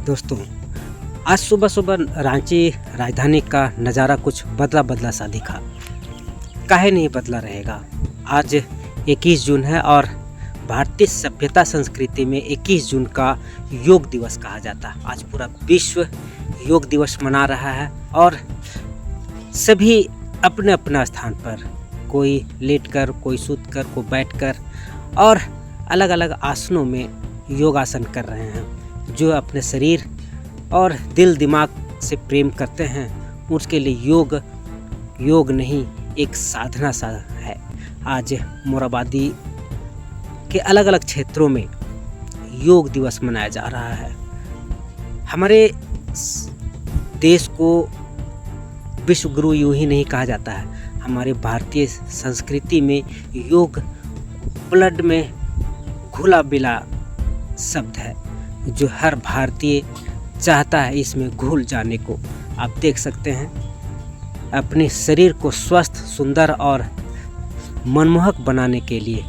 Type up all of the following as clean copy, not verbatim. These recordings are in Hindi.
दोस्तों, आज सुबह सुबह रांची राजधानी का नज़ारा कुछ बदला बदला सा दिखा। काहे नहीं बदला रहेगा। आज 21 जून है और भारतीय सभ्यता संस्कृति में 21 जून का योग दिवस कहा जाता है। आज पूरा विश्व योग दिवस मना रहा है और सभी अपने अपना स्थान पर, कोई लेटकर, कोई सूतकर, कोई बैठकर और अलग अलग आसनों में योगासन कर रहे हैं। जो अपने शरीर और दिल दिमाग से प्रेम करते हैं उसके लिए योग नहीं, एक साधना सा है। आज मोराबादी के अलग अलग क्षेत्रों में योग दिवस मनाया जा रहा है। हमारे देश को विश्व गुरु यूं ही नहीं कहा जाता है। हमारे भारतीय संस्कृति में योग ब्लड में घुला मिला शब्द है, जो हर भारतीय चाहता है इसमें घुल जाने को। आप देख सकते हैं, अपने शरीर को स्वस्थ, सुंदर और मनमोहक बनाने के लिए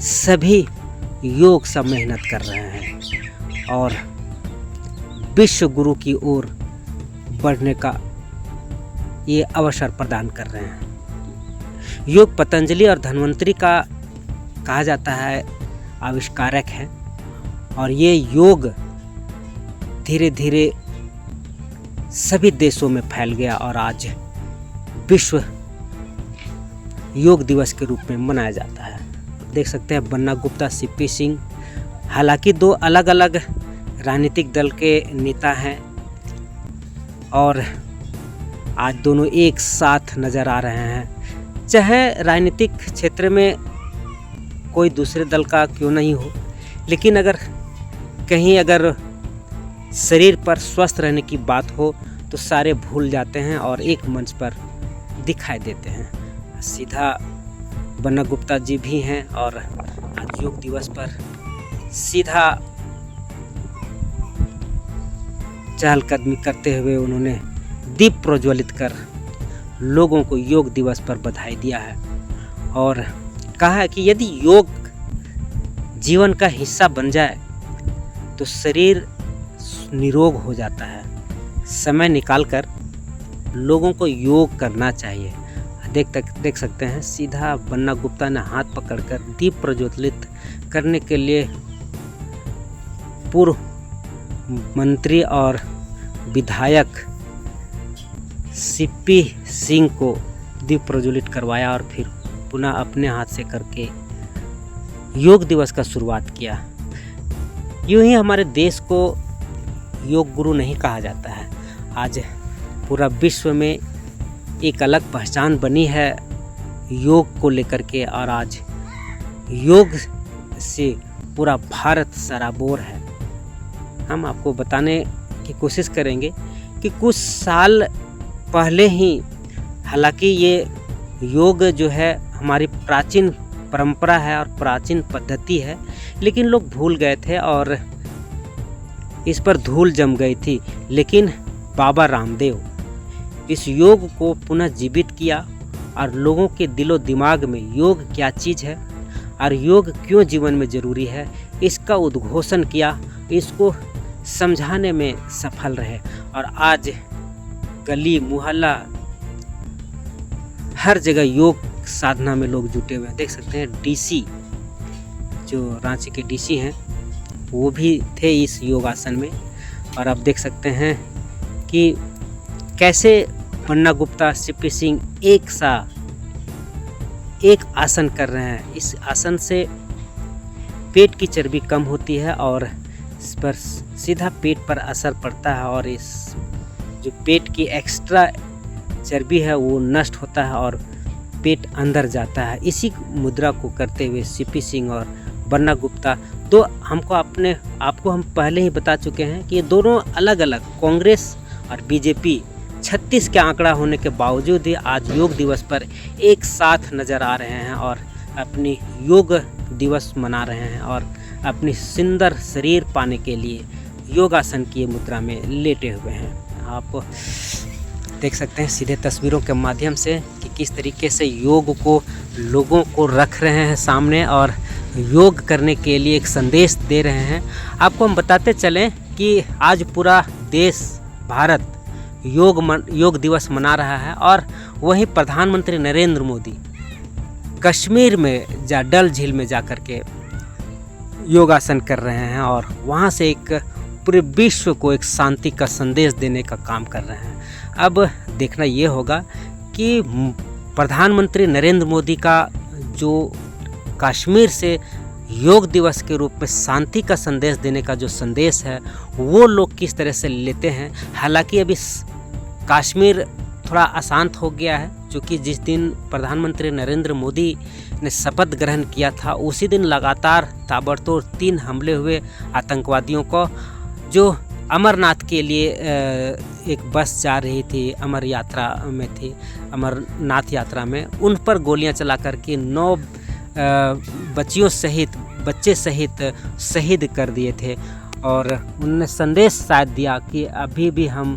सभी योग सब मेहनत कर रहे हैं और विश्व गुरु की ओर बढ़ने का ये अवसर प्रदान कर रहे हैं। योग पतंजलि और धन्वंतरी का कहा जाता है आविष्कारक है और ये योग धीरे धीरे सभी देशों में फैल गया और आज विश्व योग दिवस के रूप में मनाया जाता है। देख सकते हैं बन्ना गुप्ता, सीपी सिंह, हालांकि दो अलग अलग राजनीतिक दल के नेता हैं और आज दोनों एक साथ नज़र आ रहे हैं। चाहे राजनीतिक क्षेत्र में कोई दूसरे दल का क्यों नहीं हो, लेकिन अगर शरीर पर स्वस्थ रहने की बात हो तो सारे भूल जाते हैं और एक मंच पर दिखाई देते हैं। सीधा बन्ना गुप्ता जी भी हैं और आज योग दिवस पर सीधा चहलकदमी करते हुए उन्होंने दीप प्रज्वलित कर लोगों को योग दिवस पर बधाई दिया है और कहा है कि यदि योग जीवन का हिस्सा बन जाए तो शरीर निरोग हो जाता है। समय निकालकर लोगों को योग करना चाहिए। देख सकते हैं सीधा बन्ना गुप्ता ने हाथ पकड़कर दीप प्रज्वलित करने के लिए पूर्व मंत्री और विधायक सीपी सिंह को दीप प्रज्वलित करवाया और फिर पुनः अपने हाथ से करके योग दिवस का शुरुआत किया। यूं ही हमारे देश को योग गुरु नहीं कहा जाता है। आज पूरा विश्व में एक अलग पहचान बनी है योग को लेकर के और आज योग से पूरा भारत सराबोर है। हम आपको बताने की कोशिश करेंगे कि कुछ साल पहले ही, हालांकि ये योग जो है हमारी प्राचीन परंपरा है और प्राचीन पद्धति है, लेकिन लोग भूल गए थे और इस पर धूल जम गई थी। लेकिन बाबा रामदेव इस योग को पुनः जीवित किया और लोगों के दिलो दिमाग में योग क्या चीज़ है और योग क्यों जीवन में ज़रूरी है इसका उद्घोषण किया, इसको समझाने में सफल रहे और आज गली मोहल्ला हर जगह योग साधना में लोग जुटे हुए हैं। देख सकते हैं डीसी, जो रांची के डीसी हैं, वो भी थे इस योगासन में और आप देख सकते हैं कि कैसे बन्ना गुप्ता, सीपी सिंह एक आसन कर रहे हैं। इस आसन से पेट की चर्बी कम होती है और इस पर सीधा पेट पर असर पड़ता है और इस जो पेट की एक्स्ट्रा चर्बी है वो नष्ट होता है और पेट अंदर जाता है। इसी मुद्रा को करते हुए सीपी सिंह और बन्ना गुप्ता तो आपको हम पहले ही बता चुके हैं कि ये दोनों अलग अलग, कांग्रेस और बीजेपी 36 के आंकड़ा होने के बावजूद ही आज योग दिवस पर एक साथ नज़र आ रहे हैं और अपनी योग दिवस मना रहे हैं और अपनी सुंदर शरीर पाने के लिए योगासन की मुद्रा में लेटे हुए हैं। आप देख सकते हैं सीधे तस्वीरों के माध्यम से कि किस तरीके से योग को लोगों को रख रहे हैं सामने और योग करने के लिए एक संदेश दे रहे हैं। आपको हम बताते चलें कि आज पूरा देश भारत योग दिवस मना रहा है और वहीं प्रधानमंत्री नरेंद्र मोदी कश्मीर में डल झील में जा कर के योगासन कर रहे हैं और वहाँ से एक पूरे विश्व को एक शांति का संदेश देने का काम कर रहे हैं। अब देखना ये होगा कि प्रधानमंत्री नरेंद्र मोदी का जो कश्मीर से योग दिवस के रूप में शांति का संदेश देने का जो संदेश है वो लोग किस तरह से लेते हैं। हालांकि अभी कश्मीर थोड़ा अशांत हो गया है, क्योंकि जिस दिन प्रधानमंत्री नरेंद्र मोदी ने शपथ ग्रहण किया था उसी दिन लगातार ताबड़तोड़ 3 हमले हुए आतंकवादियों को, जो अमरनाथ के लिए एक बस जा रही थी, अमरनाथ यात्रा में, उन पर गोलियां चला करके 9 बच्चे सहित शहीद कर दिए थे। और उन्होंने संदेश शायद दिया कि अभी भी हम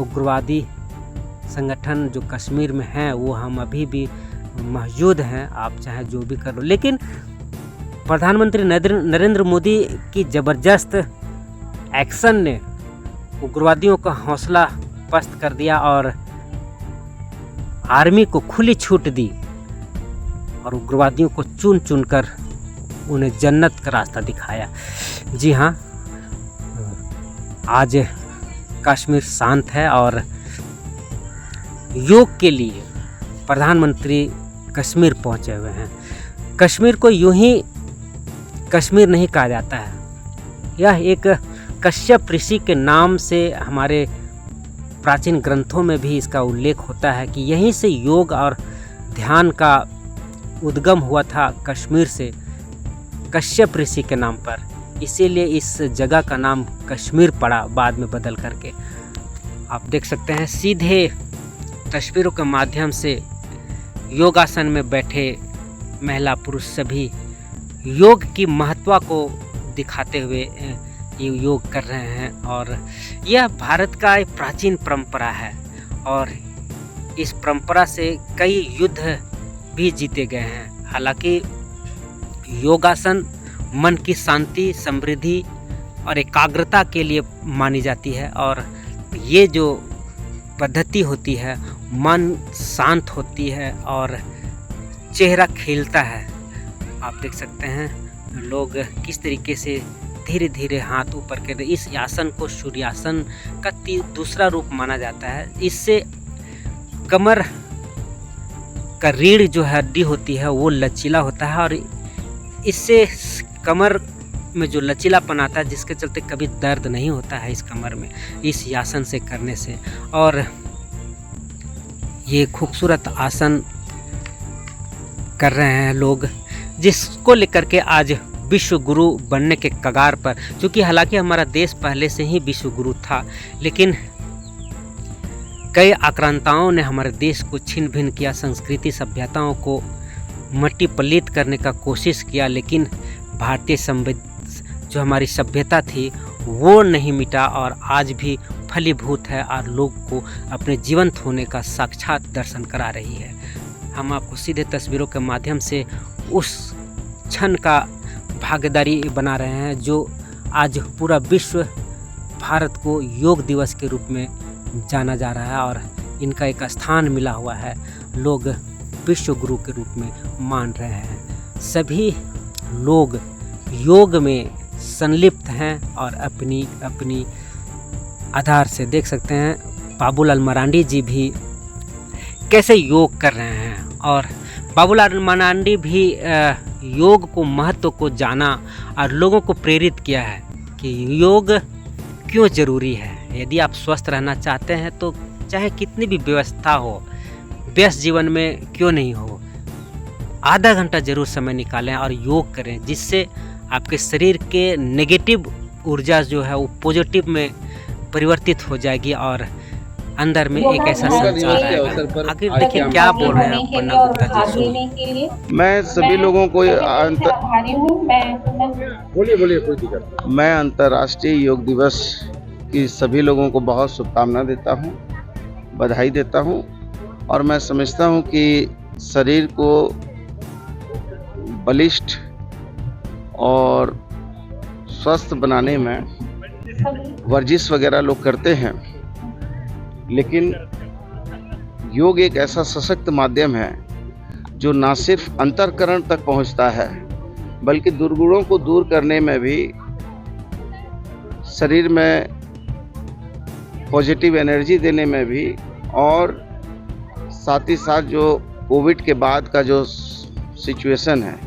उग्रवादी संगठन जो कश्मीर में हैं वो हम अभी भी मौजूद हैं, आप चाहे जो भी कर लो। लेकिन प्रधानमंत्री नरेंद्र मोदी की ज़बरदस्त एक्शन ने उग्रवादियों का हौसला पस्त कर दिया और आर्मी को खुली छूट दी और उग्रवादियों को चुन चुन कर उन्हें जन्नत का रास्ता दिखाया। जी हाँ, आज कश्मीर शांत है और योग के लिए प्रधानमंत्री कश्मीर पहुंचे हुए हैं। कश्मीर को यूं ही कश्मीर नहीं कहा जाता है, यह एक कश्यप ऋषि के नाम से हमारे प्राचीन ग्रंथों में भी इसका उल्लेख होता है कि यहीं से योग और ध्यान का उद्गम हुआ था कश्मीर से, कश्यप ऋषि के नाम पर। इसीलिए इस जगह का नाम कश्मीर पड़ा बाद में बदल करके। आप देख सकते हैं सीधे तस्वीरों के माध्यम से योगासन में बैठे महिला पुरुष सभी योग की महत्व को दिखाते हुए ये योग कर रहे हैं। और यह भारत का एक प्राचीन परंपरा है और इस परंपरा से कई युद्ध भी जीते गए हैं। हालांकि योगासन मन की शांति, समृद्धि और एकाग्रता के लिए मानी जाती है और ये जो पद्धति होती है मन शांत होती है और चेहरा खिलता है। आप देख सकते हैं लोग किस तरीके से धीरे धीरे हाथ ऊपर कर, इस आसन को सूर्यासन का दूसरा रूप माना जाता है। इससे कमर का रीढ़ जो हड्डी होती है वो लचीला होता है और इससे कमर में जो लचीलापन आता है जिसके चलते कभी दर्द नहीं होता है इस कमर में, इस आसन से करने से। और ये खूबसूरत आसन कर रहे हैं लोग, जिसको लेकर के आज विश्व गुरु बनने के कगार पर, क्योंकि हालांकि हमारा देश पहले से ही विश्व गुरु था, लेकिन कई आक्रांताओं ने हमारे देश को छिन भिन किया, संस्कृति सभ्यताओं को मट्टी पलीत करने का कोशिश किया, लेकिन भारतीय जो हमारी सभ्यता थी वो नहीं मिटा और आज भी फलीभूत है और लोग को अपने जीवंत होने का साक्षात दर्शन करा रही है। हम आपको सीधे तस्वीरों के माध्यम से उस क्षण का भागीदारी बना रहे हैं जो आज पूरा विश्व भारत को योग दिवस के रूप में जाना जा रहा है और इनका एक स्थान मिला हुआ है, लोग विश्व गुरु के रूप में मान रहे हैं। सभी लोग योग में संलिप्त हैं और अपनी अपनी आधार से देख सकते हैं बाबूलाल मरांडी जी भी कैसे योग कर रहे हैं और बाबूलाल मरांडी भी योग को महत्व को जाना और लोगों को प्रेरित किया है कि योग क्यों ज़रूरी है। यदि आप स्वस्थ रहना चाहते हैं तो चाहे कितनी भी व्यवस्था हो, व्यस्त जीवन में क्यों नहीं हो, आधा घंटा ज़रूर समय निकालें और योग करें, जिससे आपके शरीर के नेगेटिव ऊर्जा जो है वो पॉजिटिव में परिवर्तित हो जाएगी और अंदर में एक ऐसा संचार आएगा। आखिर देखिए क्या बोल रहे हैं पन्ना गुप्ता जी, सुनिए। मैं सभी लोगों को मैं अंतर्राष्ट्रीय योग दिवस की सभी लोगों को बहुत शुभकामनाएं देता हूं, बधाई देता हूं और मैं समझता हूं कि शरीर को बलिष्ठ और स्वस्थ बनाने में वर्जिश वगैरह लोग करते हैं, लेकिन योग एक ऐसा सशक्त माध्यम है जो ना सिर्फ अंतःकरण तक पहुंचता है, बल्कि दुर्गुणों को दूर करने में भी, शरीर में पॉजिटिव एनर्जी देने में भी, और साथ ही साथ जो कोविड के बाद का जो सिचुएशन है,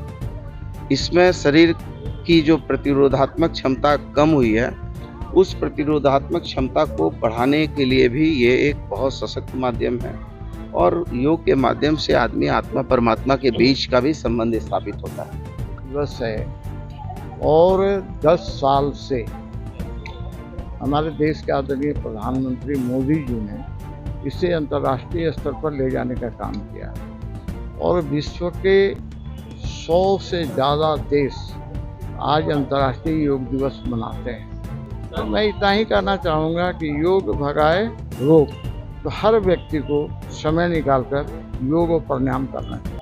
इसमें शरीर की जो प्रतिरोधात्मक क्षमता कम हुई है, उस प्रतिरोधात्मक क्षमता को बढ़ाने के लिए भी ये एक बहुत सशक्त माध्यम है। और योग के माध्यम से आदमी आत्मा परमात्मा के बीच का भी संबंध स्थापित होता है। दिवस है और 10 साल से हमारे देश के आदरणीय प्रधानमंत्री मोदी जी ने इसे अंतर्राष्ट्रीय स्तर पर ले जाने का काम किया और विश्व के 100 से ज़्यादा देश आज अंतर्राष्ट्रीय योग दिवस मनाते हैं। तो मैं इतना ही कहना चाहूँगा कि योग भगाए रोग, तो हर व्यक्ति को समय निकालकर योग और प्राणायाम करना चाहिए।